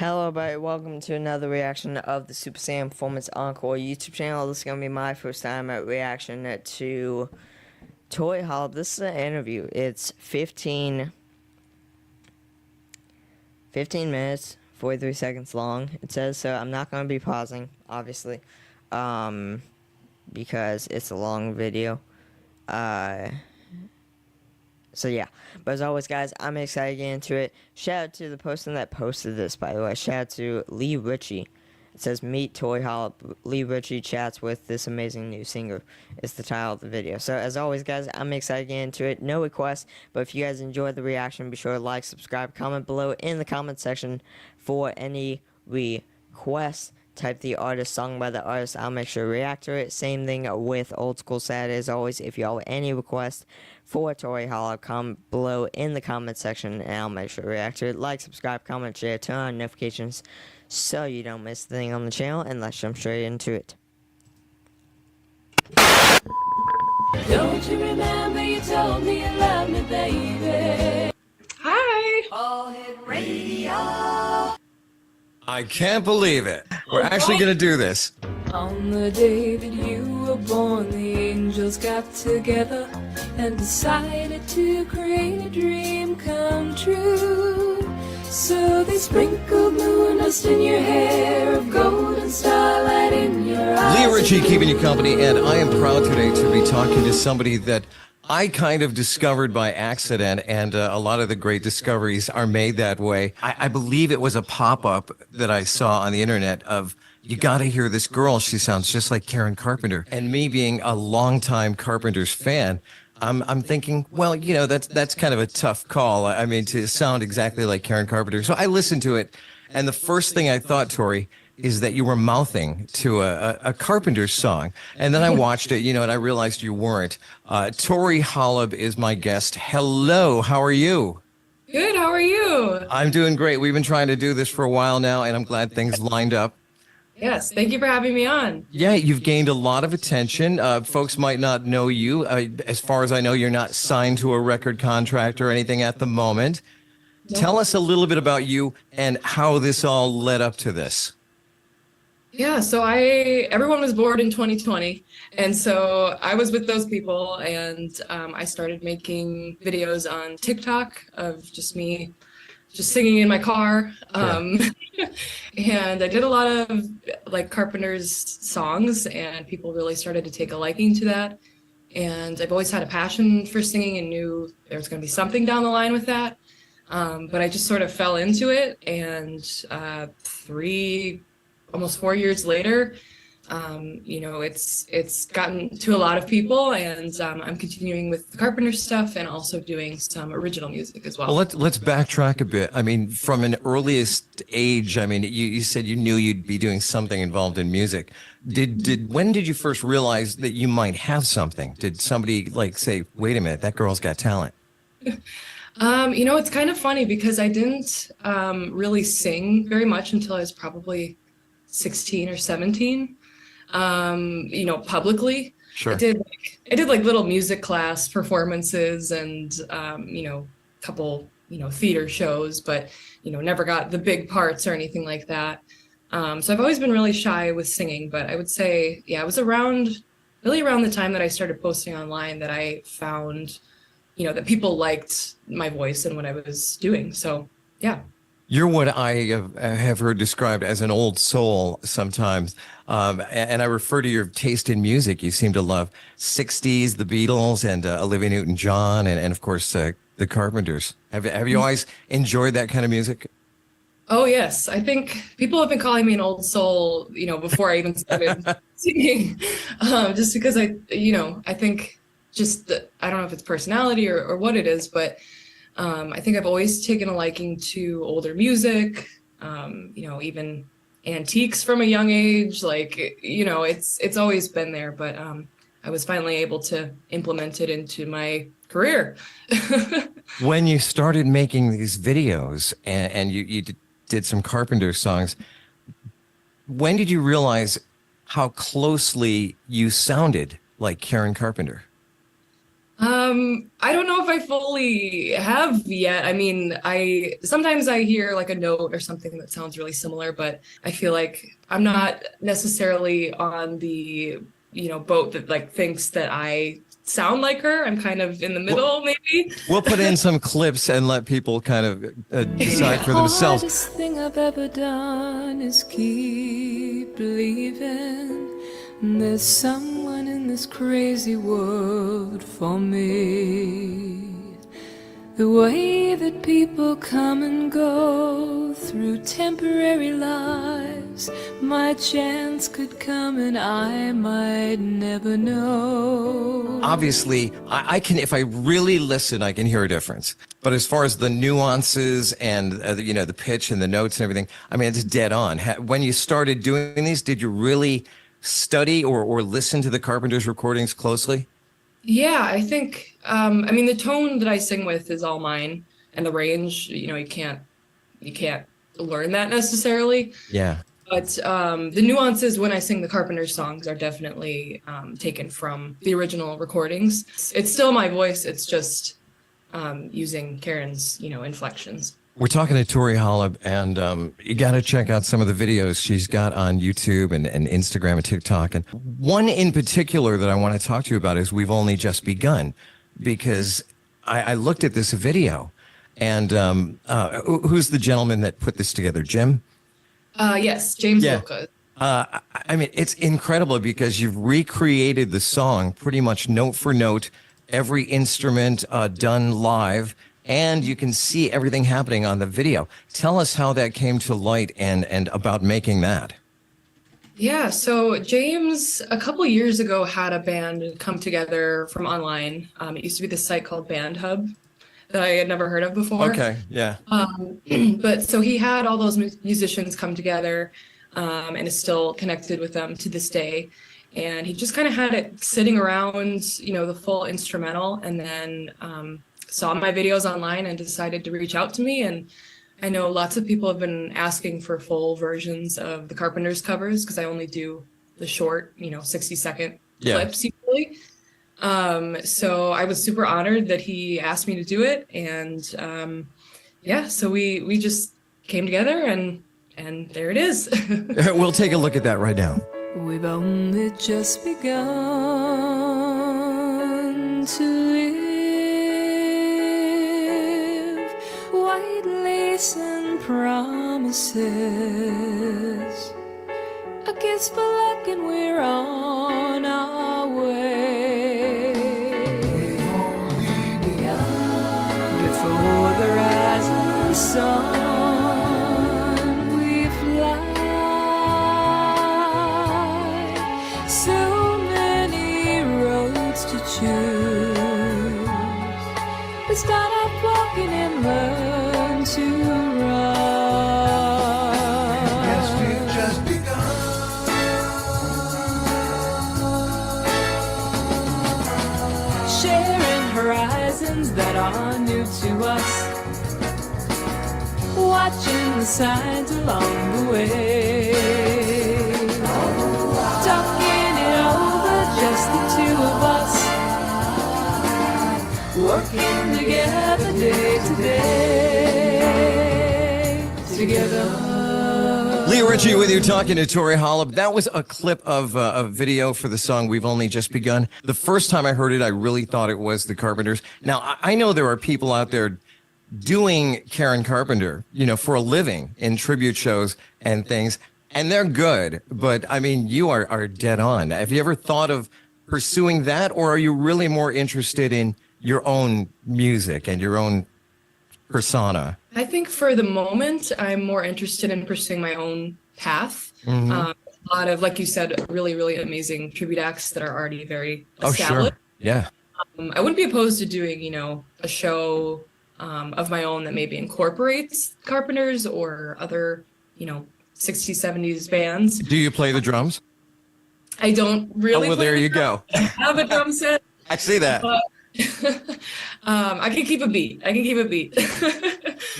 Hello everybody, welcome to another reaction of the Super Saiyan Performance Encore YouTube channel. This is going to be my first time at reaction to Tori Holub. This is an interview. It's 15 minutes, 43 seconds long, it says, so I'm not going to be pausing, obviously, because it's a long video. So yeah, but as always guys, I'm excited to get into it. Shout out to the person that posted this, by the way. Shout out to Richey. It says, meet Tori Holub. Richey chats with this amazing new singer. It's the title of the video. So as always guys, I'm excited to get into it. No requests, but if you guys enjoyed the reaction, be sure to like, subscribe, comment below in the comment section for any requests. Type the artist, song by the artist, I'll make sure to react to it. Same thing with Old School Saturday. As always, if y'all have any requests for Tori Holub, comment below in the comment section and I'll make sure to react to it. Like, subscribe, comment, share, turn on notifications so you don't miss a thing on the channel, and let's jump straight into it. Don't you remember you told me you loved me, baby? Hi! All hit radio. I can't believe it. We're actually going to do this. On the day that you were born, the angels got together and decided to create a dream come true. So they sprinkled moon dust in your hair, of golden starlight in your eyes. Richey keeping you company, and I am proud today to be talking to somebody that I kind of discovered by accident, and a lot of the great discoveries are made that way. I believe it was a pop-up that I saw on the internet of, you got to hear this girl. She sounds just like Karen Carpenter. And me being a longtime Carpenter's fan, I'm thinking, well, you know, that's kind of a tough call. I mean, to sound exactly like Karen Carpenter. So I listened to it, and the first thing I thought, Tori, is that you were mouthing to a Carpenter song. And then I watched it, you know, and I realized you weren't. Tori Holub is my guest. Hello, how are you? Good, how are you? I'm doing great. We've been trying to do this for a while now, and I'm glad things lined up. Yes, thank you for having me on. Yeah, you've gained a lot of attention. Folks might not know you. As far as I know, you're not signed to a record contract or anything at the moment. No. Tell us a little bit about you and how this all led up to this. Yeah, so everyone was bored in 2020, and so I was with those people, and I started making videos on TikTok of just me just singing in my car. And I did a lot of like Carpenter's songs, and people really started to take a liking to that. And I've always had a passion for singing and knew there was going to be something down the line with that. But I just sort of fell into it, and almost 4 years later, you know, it's gotten to a lot of people, and I'm continuing with the Carpenter stuff and also doing some original music as well. Well, let's backtrack a bit. I mean, from an earliest age, I mean, you said you knew you'd be doing something involved in music. When did you first realize that you might have something? Did somebody like say, wait a minute, that girl's got talent? You know, it's kind of funny because I didn't really sing very much until I was probably 16 or 17, you know, publicly. Sure. I did like little music class performances and, you know, a couple, you know, theater shows, but, you know, never got the big parts or anything like that. So I've always been really shy with singing, but I would say, yeah, it was really around the time that I started posting online that I found, you know, that people liked my voice and what I was doing. So, yeah. You're what I have heard described as an old soul sometimes. And I refer to your taste in music. You seem to love 60s, the Beatles, and Olivia Newton-John, and of course, the Carpenters. Have you always enjoyed that kind of music? Oh, yes. I think people have been calling me an old soul, you know, before I even started singing, just because you know, I think just I don't know if it's personality or what it is, but I think I've always taken a liking to older music, you know, even antiques from a young age. Like, you know, it's always been there, but I was finally able to implement it into my career. When you started making these videos and you did some Carpenter songs, when did you realize how closely you sounded like Karen Carpenter? I don't know if I fully have yet. I mean, I sometimes I hear like a note or something that sounds really similar, but I feel like I'm not necessarily on the, boat that like thinks that I sound like her. I'm kind of in the middle, maybe. We'll put in some clips and let people kind of decide for themselves. The hardest thing I've ever done is keep believing there's someone in this crazy world for me. The way that people come and go through temporary lives, my chance could come and I might never know. Obviously, I can, if I really listen, I can hear a difference. But as far as the nuances and, the pitch and the notes and everything, I mean, it's dead on. When you started doing these, did you really study or listen to the Carpenters recordings closely? Yeah, I think, I mean, the tone that I sing with is all mine, and the range, you can't learn that necessarily. Yeah. But the nuances when I sing the Carpenters songs are definitely taken from the original recordings. It's still my voice. It's just using Karen's, inflections. We're talking to Tori Holub, and you got to check out some of the videos she's got on YouTube and Instagram and TikTok. And one in particular that I want to talk to you about is We've Only Just Begun, because I looked at this video, and who's the gentleman that put this together, Jim? Yes, James Yeah. Wilka. I mean, it's incredible because you've recreated the song pretty much note for note, every instrument done live, and you can see everything happening on the video. Tell us how that came to light and about making that. Yeah, so James, a couple years ago, had a band come together from online. It used to be this site called Band Hub that I had never heard of before. Okay, yeah. But so he had all those musicians come together and is still connected with them to this day. And he just kind of had it sitting around, the full instrumental, and then saw my videos online and decided to reach out to me. And I know lots of people have been asking for full versions of the Carpenters covers because I only do the short, 60-second clips usually. So I was super honored that he asked me to do it. And so we just came together and there it is. We'll take a look at that right now. We've only just begun to live. White lace and promises, a kiss for luck, and we're on our way. We've only begun. Before the rising sun, we fly. So many roads to choose. We start off walking and learn to run. Yes, we've just begun. Sharing horizons that are new to us. Watching the signs along the way. Talking it over, just the two of us. Working together day to day. Together. Richey with you, talking to Tori Holub. That was a clip of a video for the song We've Only Just Begun. The first time I heard it, I really thought it was the Carpenters. Now, I know there are people out there doing Karen Carpenter, for a living in tribute shows and things, and they're good. But, I mean, you are dead on. Have you ever thought of pursuing that, or are you really more interested in your own music and your own persona? I think for the moment, I'm more interested in pursuing my own path. Mm-hmm. A lot of, like you said, really, really amazing tribute acts that are already very established. Oh, sure. Yeah. I wouldn't be opposed to doing, a show of my own that maybe incorporates Carpenters or other, 60s, 70s bands. Do you play the drums? I don't really. Oh, well, there you go. I have a drum set. I see that. But I can keep a beat.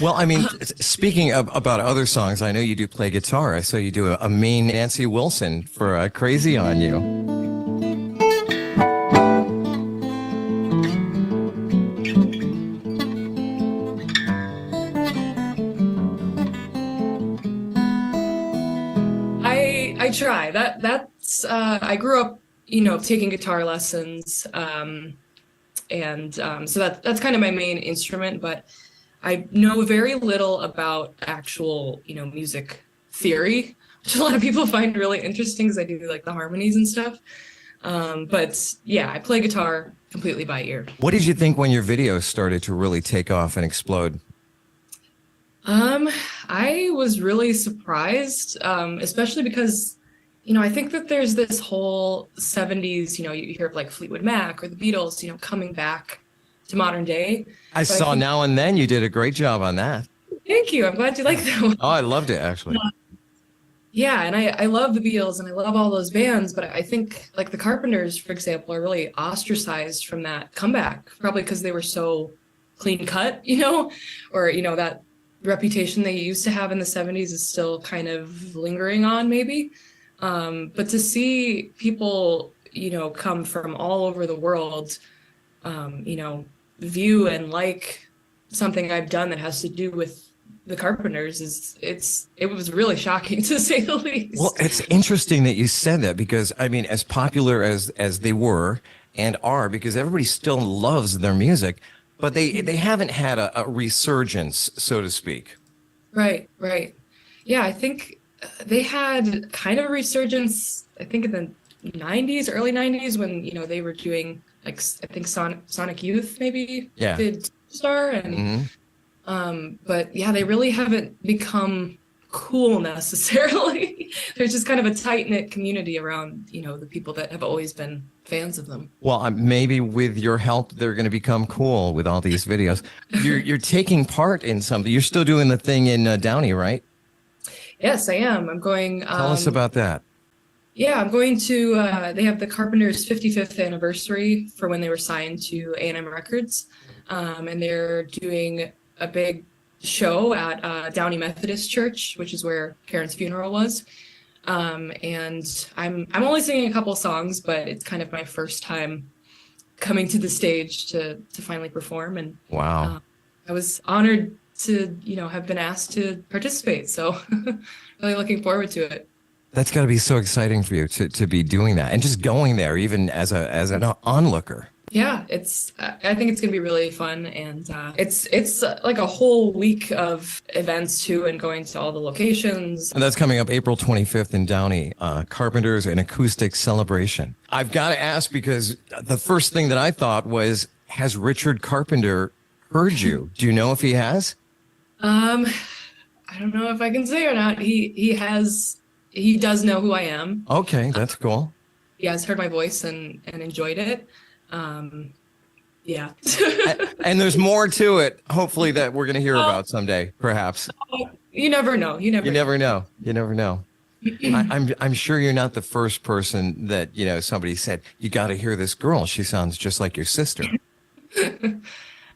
Well, I mean, speaking about other songs, I know you do play guitar. I saw you do a mean Nancy Wilson for Crazy on You. I try. That's I grew up, taking guitar lessons, so that's kind of my main instrument, but I know very little about actual, music theory, which a lot of people find really interesting because I do like the harmonies and stuff. But yeah, I play guitar completely by ear. What did you think when your videos started to really take off and explode? I was really surprised, especially because, I think that there's this whole 70s, you hear of like Fleetwood Mac or the Beatles, coming back to modern day. I saw Now and Then. You did a great job on that. Thank you. I'm glad you like that one. Oh, I loved it, actually. Yeah, and I love the Beatles and I love all those bands, but I think like the Carpenters, for example, are really ostracized from that comeback, probably because they were so clean cut, or, that reputation they used to have in the 70s is still kind of lingering on maybe. But to see people, come from all over the world, view and like something I've done that has to do with the Carpenters it was really shocking to say the least. Well, it's interesting that you said that because, I mean, as popular as they were and are, because everybody still loves their music, but they haven't had a resurgence, so to speak. Right. Yeah, I think they had kind of a resurgence, I think in the 90s, early 90s, when, they were doing like, I think Sonic Youth maybe did Star and but yeah, they really haven't become cool necessarily. There's just kind of a tight-knit community around, the people that have always been fans of them. Well, maybe with your help, they're going to become cool with all these videos. You're taking part in something. You're still doing the thing in Downey, right? Yes, I am. I'm going. Tell us about that. Yeah, I'm going to. They have the Carpenters' 55th anniversary for when they were signed to A&M Records, and they're doing a big show at Downey Methodist Church, which is where Karen's funeral was. And I'm only singing a couple songs, but it's kind of my first time coming to the stage to finally perform. And wow, I was honored to have been asked to participate. So really looking forward to it. That's got to be so exciting for you to be doing that and just going there, even as an onlooker. Yeah, I think it's gonna be really fun, and it's like a whole week of events too, and going to all the locations. And that's coming up April 25th in Downey. Carpenters, an acoustic celebration. I've got to ask because the first thing that I thought was, has Richard Carpenter heard you? Do you know if he has? I don't know if I can say or not. He does know who I am. Okay, that's cool. He has heard my voice and enjoyed it. Yeah. And there's more to it, hopefully, that we're going to hear about someday, perhaps. You never know. You never know. I'm sure you're not the first person that, somebody said, you got to hear this girl. She sounds just like your sister.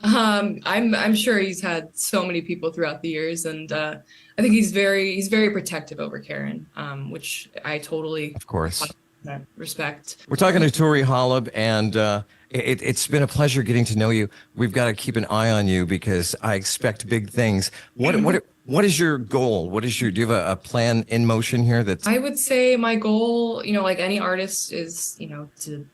I'm sure he's had so many people throughout the years, and I think he's very protective over Karen, which I totally, of course, respect. We're talking to Tori Holub, and it's been a pleasure getting to know you. We've got to keep an eye on you because I expect big things. What is your goal? Do you have a plan in motion here? I would say my goal, like any artist, is to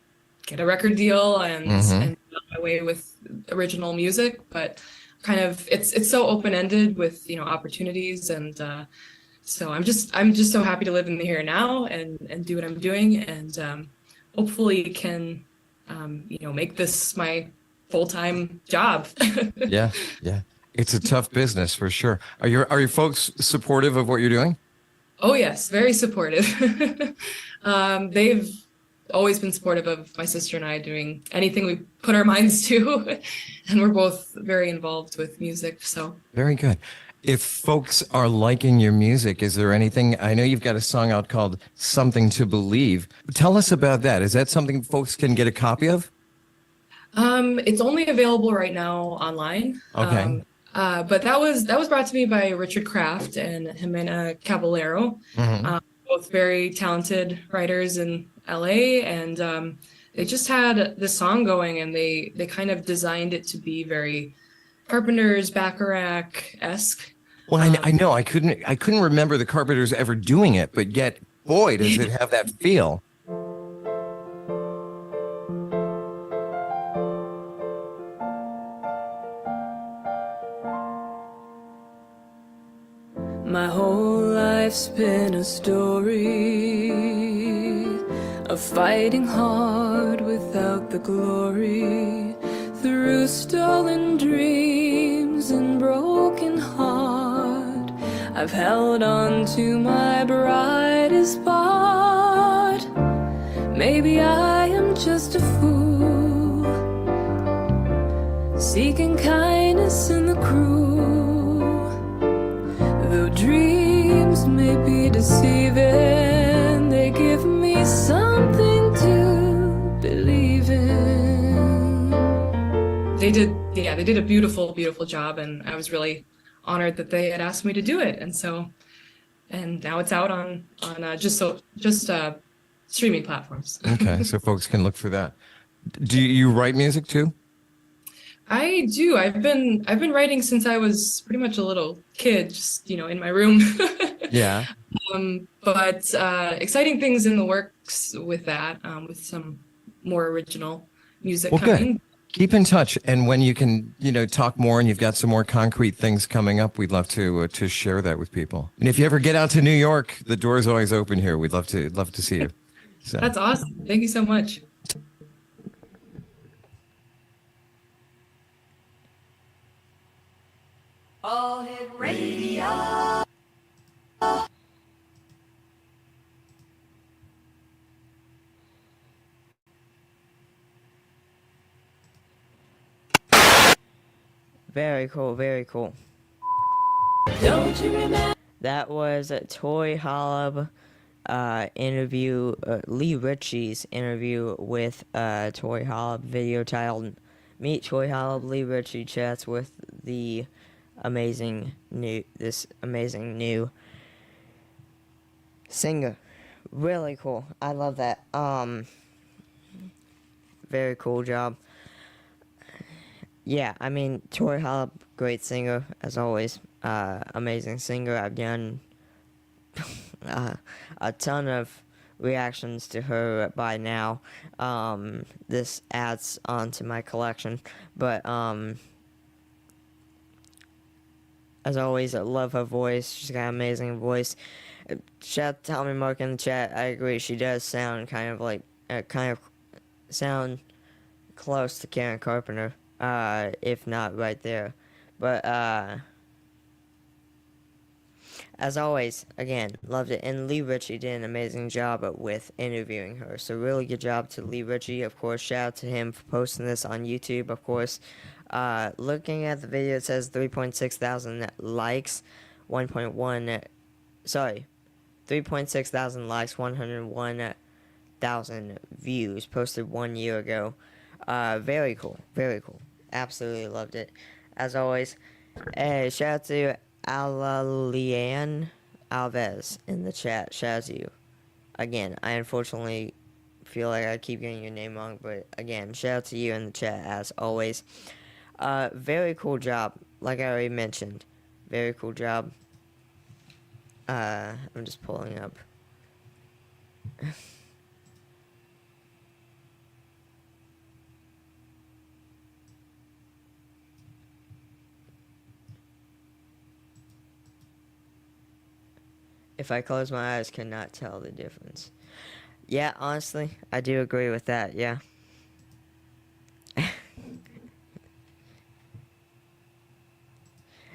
get a record deal and get my way with original music, but kind of it's so open-ended with opportunities, and so I'm just so happy to live in the here and now and do what I'm doing, and hopefully can make this my full-time job. Yeah It's a tough business for sure. Are your folks supportive of what you're doing? Oh yes, very supportive. They've always been supportive of my sister and I doing anything we put our minds to, and we're both very involved with music. So very good. If folks are liking your music, is there anything? I know you've got a song out called "Something to Believe." Tell us about that. Is that something folks can get a copy of? It's only available right now online. Okay. But that was brought to me by Richard Kraft and Jimena Caballero, both very talented writers in LA, and they just had this song going, and they kind of designed it to be very Carpenters, Bacharach-esque. Well, I know I couldn't remember the Carpenters ever doing it, but yet boy, does it have that feel. My whole life's been a story of fighting hard without the glory, through stolen dreams and broken heart. I've held on to my brightest spot. Maybe I am just a fool, seeking kindness in the cruel. Though dreams may be deceiving, they give me something to believe in. They did a beautiful, beautiful job, and I was really honored that they had asked me to do it. And now it's out on streaming platforms. Okay, so folks can look for that. Do you write music too? I do. I've been writing since I was pretty much a little kid, just in my room. Yeah. But exciting things in the works with that, with some more original music Well, coming. good. Keep in touch, and when you can, talk more, and you've got some more concrete things coming up, we'd love to share that with people. And if you ever get out to New York, the door's always open here. We'd love to see you. So. That's awesome. Thank you so much. All Hit Radio. Very cool, very cool. Don't you remember? That was Tori Holub interview, Lee Richey's interview with Tori Holub, video titled "Meet Tori Holub, Lee Richey chats with the amazing new singer." Really cool. I love that. Very cool job. Yeah, I mean, Tori Holub, great singer, as always. Amazing singer. I've done a ton of reactions to her by now. This adds on to my collection. But, as always, I love her voice. She's got an amazing voice. Shout out to Tommy Mark in the chat. I agree. She does sound sound close to Karen Carpenter. If not right there. But, as always, again, loved it. And Lee Richey did an amazing job with interviewing her. So really good job to Lee Richey. Of course, shout out to him for posting this on YouTube, of course. Looking at the video, it says 3.6 thousand likes, 3.6 thousand likes, 101,000 views, posted 1 year ago. Very cool, very cool. Absolutely loved it. As always, shout out to Alalian Alves in the chat. Shout out to you. Again, I unfortunately feel like I keep getting your name wrong, but again, shout out to you in the chat as always. Very cool job, like I already mentioned. Very cool job. I'm just pulling up. If I close my eyes, cannot tell the difference. Yeah, honestly, I do agree with that, yeah.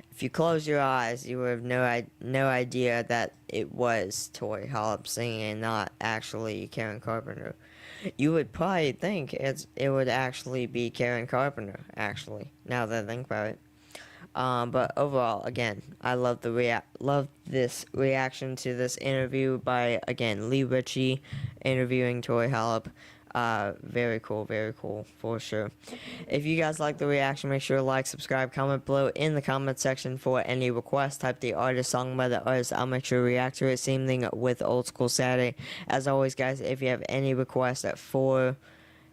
If you close your eyes, you would have no idea that it was Tori Holub singing and not actually Karen Carpenter. You would probably think it would actually be Karen Carpenter, actually, now that I think about it. But overall, again, I love this reaction to this interview by, again, Lee Richey interviewing Tori Holub. Very cool, for sure. If you guys like the reaction, make sure to like, subscribe, comment below in the comment section for any requests. Type the artist, song by the artist. I'll make sure to react to it. Same thing with Old School Saturday. As always, guys, if you have any requests for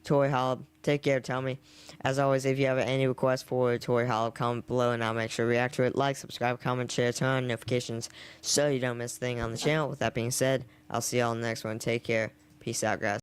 Tori Holub. Take care, tell me. As always, if you have any requests for Tori Holub, comment below and I'll make sure to react to it. Like, subscribe, comment, share, turn on notifications so you don't miss a thing on the channel. With that being said, I'll see y'all in the next one. Take care. Peace out, guys.